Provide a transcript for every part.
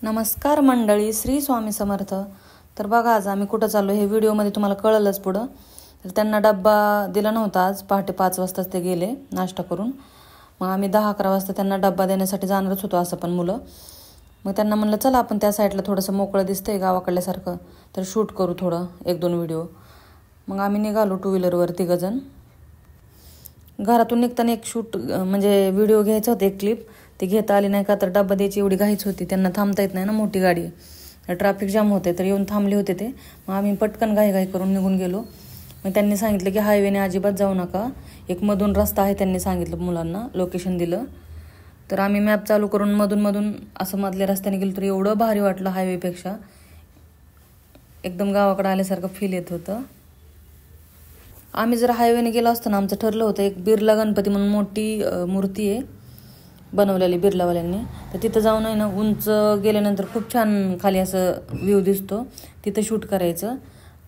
नमस्कार मंडळी, श्री स्वामी समर्थ. तर बघा आज आम्ही कुठं चाललो हे व्हिडिओमध्ये तुम्हाला कळलंच पुढं. तर त्यांना डब्बा दिला नव्हता, आज पहाटे 5 वाजताच ते गेले नाश्ता करून. मग आम्ही 10-11 वाजता त्यांना डब्बा देण्यासाठी जाणारच होतो असं पण मुलं. मग त्यांना म्हणलं चला आपण त्या साईडला थोडंसं मोकळं दिसतंय गावाकडल्यासारखं, तर शूट करू थोडं 1-2 व्हिडिओ. मग आम्ही निघालो 2 व्हीलरवर 3 जण. घरातून निघताना एक शूट म्हणजे व्हिडिओ घ्यायचा होता, एक क्लिप. ती घेता आली नाही का तर डब्बा द्यायची एवढी घाईच होती. त्यांना थांबता येत नाही ना, मोठी गाडी आहे, ट्रॅफिक जाम होते. तर येऊन थांबले होते ते. मग आम्ही पटकन घाई करून निघून गेलो. मग त्यांनी सांगितलं की हायवेने अजिबात जाऊ नका, एक मधून रस्ता आहे त्यांनी सांगितलं, मुलांना लोकेशन दिलं. तर आम्ही मॅप चालू करून मधून असं मधल्या रस्त्याने गेलो. तर एवढं भारी वाटलं, हायवेपेक्षा एकदम गावाकडे आल्यासारखं फील येत होतं. आम्ही जर हायवेने गेलो असतो ना, आमचं ठरलं होतं एक बिर्ला गणपती म्हणून मोठी मूर्ती आहे बनवलेली बिर्लावाल्यांनी. तर तिथं जाऊन आहे ना, उंच गेल्यानंतर खूप छान खाली असं व्ह्यू दिसतो, तिथं शूट करायचं.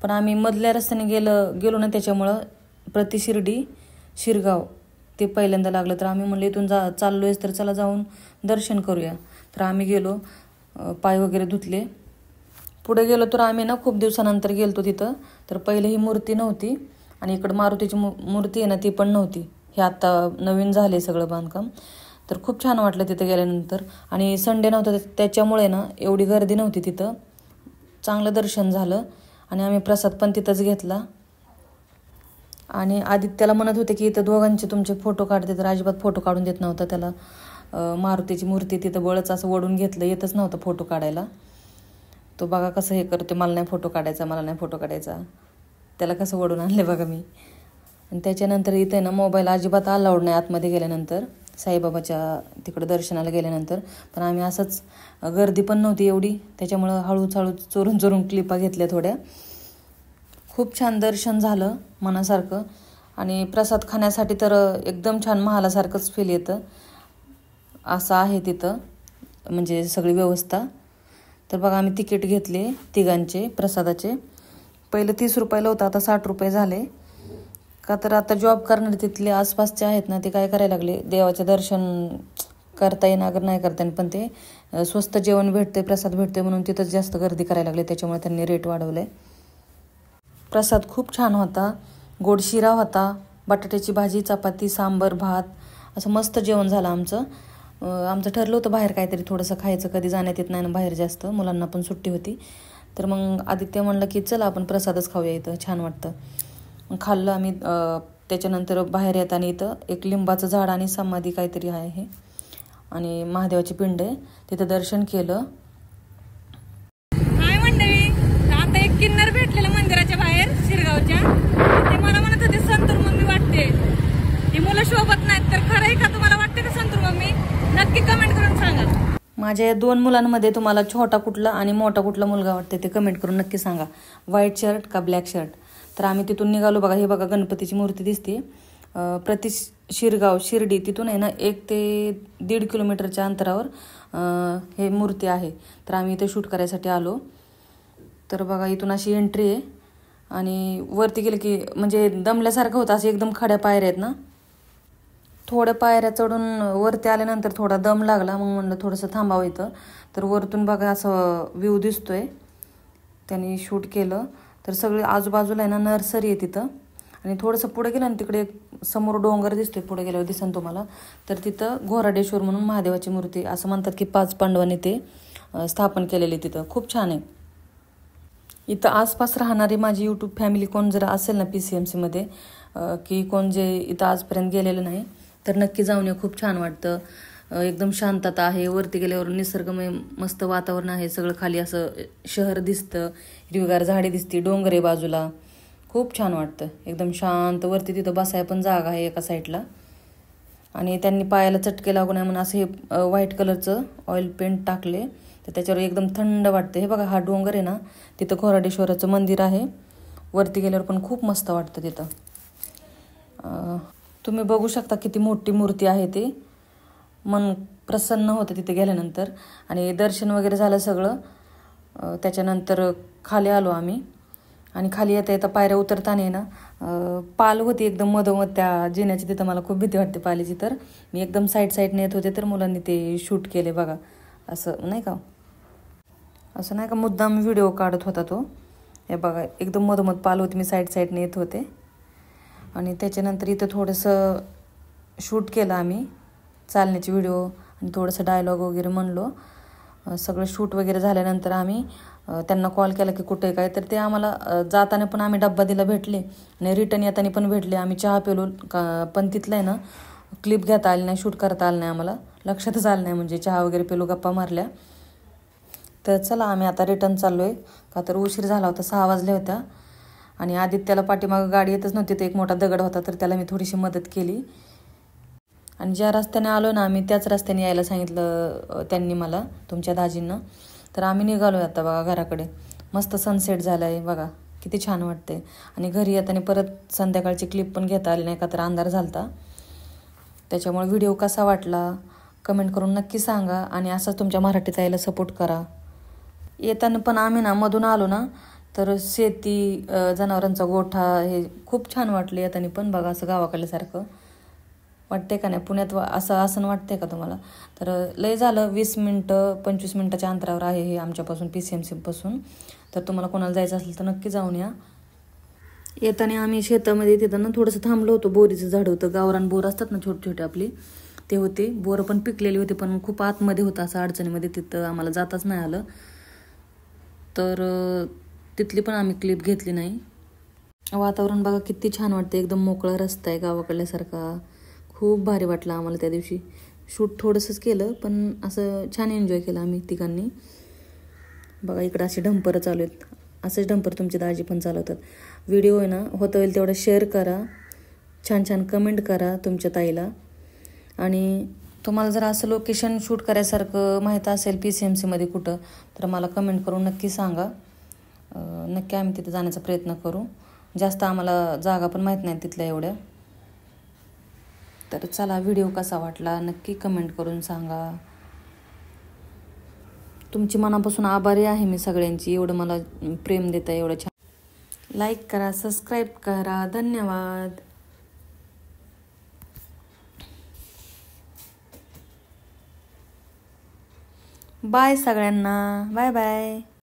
पण आम्ही मधल्या रस्त्याने गेलो ना, त्याच्यामुळं प्रति शिरगाव ते पहिल्यांदा लागलं. तर आम्ही म्हणलं इथून चाललो आहेस तर चला जाऊन दर्शन करूया. तर आम्ही गेलो, पाय वगैरे धुतले. पुढे गेलो तर आम्ही ना खूप दिवसानंतर गेलतो तिथं. तर पहिले ही मूर्ती नव्हती आणि इकडं मारुतीची मूर्ती आहे ना, ती पण नव्हती. हे आत्ता नवीन झाले सगळं बांधकाम. तर खूप छान वाटलं तिथं गेल्यानंतर. आणि संडे नव्हता त्याच्यामुळे ना एवढी गर्दी नव्हती तिथं, चांगलं दर्शन झालं. आणि आम्ही प्रसाद पण तिथंच घेतला. आणि आदित्याला म्हणत होते की इथं दोघांचे तुमचे फोटो काढते, तर अजिबात फोटो काढून देत नव्हता त्याला. मारुतीची मूर्ती तिथं बळच असं वडून घेतलं, येतच नव्हतं फोटो काढायला. तो बघा कसं हे करते, मला नाही फोटो काढायचा. त्याला कसं वडून आणले बघा मी. आणि त्याच्यानंतर इथे ना मोबाईल अजिबात अलाउड नाही आतमध्ये गेल्यानंतर, साईबाबाच्या तिकडं दर्शनाला गेल्यानंतर. पण आम्ही असंच, गर्दी पण नव्हती एवढी, त्याच्यामुळं हळूच चोरून क्लिपा घेतल्या थोड्या. खूप छान दर्शन झालं मनासारखं. आणि प्रसाद खाण्यासाठी तर एकदम छान महालासारखंच फील येतं असं आहे तिथं, म्हणजे सगळी व्यवस्था. तर बघा आम्ही तिकीट घेतले तिघांचे प्रसादाचे. पहिले 30 रुपयाला होतं, आता 60 रुपये झाले. का तर आता जॉब करणारे तिथले आसपासचे आहेत ना, ते काय करायला लागले, देवाचे दर्शन करता येणार नाही करता येईल, पण ते स्वस्त जेवण भेटते, प्रसाद भेटते म्हणून तिथंच जास्त गर्दी करायला लागले. त्याच्यामुळे त्यांनी रेट वाढवले. प्रसाद खूप छान होता. गोड शिरा होता, बटाट्याची भाजी, चपाती, सांबर, भात, असं मस्त जेवण झालं आमचं. आमचं ठरलं होतं बाहेर काहीतरी थोडंसं खायचं, कधी जाण्यात येत नाही ना बाहेर जास्त, मुलांना पण सुट्टी होती. तर मग आदित्य म्हणलं की चला आपण प्रसादच खाऊया, इथं छान वाटतं. मग खाल्लं आम्ही. त्याच्यानंतर बाहेर येताना इथं एक लिंबाचं झाड आणि समाधी काहीतरी आहे आणि महादेवाची पिंड आहे, तिथं दर्शन केलं. हाय मंडळी, आता एक किन्नर भेटलेलं मंदिराच्या बाहेर शिरगावच्या. ते मला म्हणत होते संतूर मम्मी वाटते, ही मुलं शोभत नाहीत. तर खरं आहे का, तुम्हाला वाटते का संतूर मम्मी? नक्की कमेंट करून सांगा. माझ्या या 2 मुलांमध्ये तुम्हाला छोटा कुठला आणि मोठा कुठला मुलगा वाटते ते कमेंट करून नक्की सांगा. व्हाईट शर्ट का ब्लॅक शर्ट. तर आम्ही तिथून निघालो. बघा हे बघा गणपतीची मूर्ती दिसते. प्रति शिरगाव शिर्डी तिथून आहे ना 1 ते 1.5 किलोमीटरच्या अंतरावर हे मूर्ती आहे. तर आम्ही इथे शूट करायसाठी आलो. तर बघा इथून अशी एंट्री आहे आणि वरती गेलं की म्हणजे दमल्यासारखं होतं, असं एकदम खड्या पायऱ्या आहेत ना. थोड्या पायऱ्या चढून वरती आल्यानंतर थोडा दम लागला, मग म्हणलं थोडंसं थांबावं इथं. तर वरतून बघा असं व्ह्यू दिसतोय, त्यांनी शूट केलं. तर सगळे आजूबाजूला आहे ना नर्सरी आहे तिथं. आणि थोडंसं पुढे गेलं ना, तिकडे एक समोर डोंगर दिसतोय, पुढे गेल्यावर दिसन तुम्हाला. तर तिथं घोराडेश्वर म्हणून महादेवाची मूर्ती, असं म्हणतात की 5 पांडवांनी ते स्थापन केलेली तिथं. खूप छान आहे. इथं आसपास राहणारी माझी यूट्यूब फॅमिली कोण जर असेल ना PCMCमध्ये, की कोण जे इथं आजपर्यंत गेलेलं नाही, तर नक्की जाऊन या. खूप छान वाटतं, एकदम शांतता आहे. वरती गेल्यावर निसर्गमय मस्त वातावरण आहे. सगळं खाली असं शहर दिसतं, हिरवीगार झाडे दिसते, डोंगर आहे बाजूला. खूप छान वाटतं, एकदम शांत. वरती तिथं बसायला पण जागा आहे एका साईडला. आणि त्यांनी पायाला चटके लागू नये म्हणून असं हे व्हाईट कलरचं ऑइल पेंट टाकले, तर त्याच्यावर एकदम थंड वाटतं. हे बघा हा डोंगर आहे ना, तिथं घोराडेश्वराचं मंदिर आहे. वरती गेल्यावर पण खूप मस्त वाटतं तिथं. तुम्ही बघू शकता किती मोठी मूर्ती आहे ती. मन प्रसन्न होतं तिथे गेल्यानंतर. आणि दर्शन वगैरे झालं सगळं. त्याच्यानंतर खाली आलो आम्ही. आणि खाली येता पायऱ्या उतरताना ना पाल होती एकदम मधोमध त्या जिन्याची. तिथं मला खूप भीती वाटते पालीची. तर मी एकदम साईडने येत होते, तर मुलांनी ते शूट केले बघा, असं नाही का. असं नाही का मुद्दाम व्हिडिओ काढत होता तो. हे बघा एकदम मधोमध पाल होते, मी साईडने येत होते. आणि त्याच्यानंतर इथं थोडंसं शूट केलं आम्ही चालण्याचे व्हिडिओ आणि थोडंसं डायलॉग वगैरे म्हणलो. सगळं शूट वगैरे झाल्यानंतर आम्ही त्यांना कॉल केला की कुठे काय, तर ते आम्हाला जाताना पण आम्ही डब्बा दिला भेटले आणि रिटर्न येताना पण भेटले. आम्ही चहा पेलो पण तिथलं आहे ना क्लिप घेता आली नाही, शूट करता आलं नाही, आम्हाला लक्षातच आलं नाही. म्हणजे चहा वगैरे पेलो, गप्पा मारल्या. तर चला आम्ही आता रिटर्न चाललो आहे, का तर उशीर झाला होता, 6 वाजल्या होत्या. आणि आदित्याला पाठीमागं गाडी येतच नव्हती, तर एक मोठा दगड होता, तर त्याला मी थोडीशी मदत केली. आणि ज्या रस्त्याने आलो ना आम्ही त्याच रस्त्याने यायला सांगितलं त्यांनी मला, तुमच्या दाजींना. तर आम्ही निघालो आहे आता बघा घराकडे. मस्त सनसेट झाला आहे बघा, किती छान वाटते. आणि घरी येताना परत संध्याकाळची क्लिप पण घेता आली नाही, का तर अंधार झालता. त्याच्यामुळे व्हिडिओ कसा वाटला कमेंट करून नक्की सांगा. आणि असंच तुमच्या मराठी ताईला सपोर्ट करा. येताना पण आम्ही ना मधून आलो ना, तर शेती, जनावरांचा गोठा हे खूप छान वाटलं येताना पण बघा, असं गावाकडल्यासारखं वाटते का नाही. पुण्यात असं वाटते का तुम्हाला? तर लय झालं 20 मिनटं 25 मिनटाच्या अंतरावर आहे हे आमच्यापासून, PCMC पासून. तर तुम्हाला कोणाला जायचं असेल तर नक्की जाऊन या. येताना आम्ही शेतामध्ये तिथं ना थोडंसं थांबलो होतो. बोरीचं झाड होतं, गावरान बोर असतात ना छोटे छोटे आपली, ते होते. बोरं पण पिकलेली होती, पण खूप आतमध्ये होतं असं अडचणीमध्ये, तिथं आम्हाला जाताच नाही आलं. तर तिथली पण आम्ही क्लिप घेतली नाही. वातावरण बघा किती छान वाटतं, एकदम मोकळा रस्ता आहे गावाकडल्यासारखा. खूप भारी वाटलं आम्हाला त्या दिवशी. शूट थोडंसंच केलं पण असं छान एन्जॉय केलं आम्ही तिघांनी. बघा इकडं असे डंपर चालू आहेत, असेच डंपर तुमची दाजी पण चालवतात. व्हिडिओ आहे ना होतं होईल तेवढं शेअर करा, छान छान कमेंट करा तुमच्या ताईला. आणि तुम्हाला जर असं लोकेशन शूट करायसारखं माहीत असेल PCMCमध्ये कुठं, तर मला कमेंट करून नक्की सांगा. नक्की आम्ही तिथे जाण्याचा प्रयत्न करू. जास्त आम्हाला जागा पण माहीत नाही तिथल्या एवढ्या. तर चला, व्हिडिओ कसा वाटला नक्की कमेंट करून सांगा. तुमची मनापासून आभारी आहे मी सगळ्यांची, एवढं मला प्रेम देता, एवढं छान. लाईक करा, सबस्क्राईब करा. धन्यवाद. बाय सगळ्यांना, बाय बाय.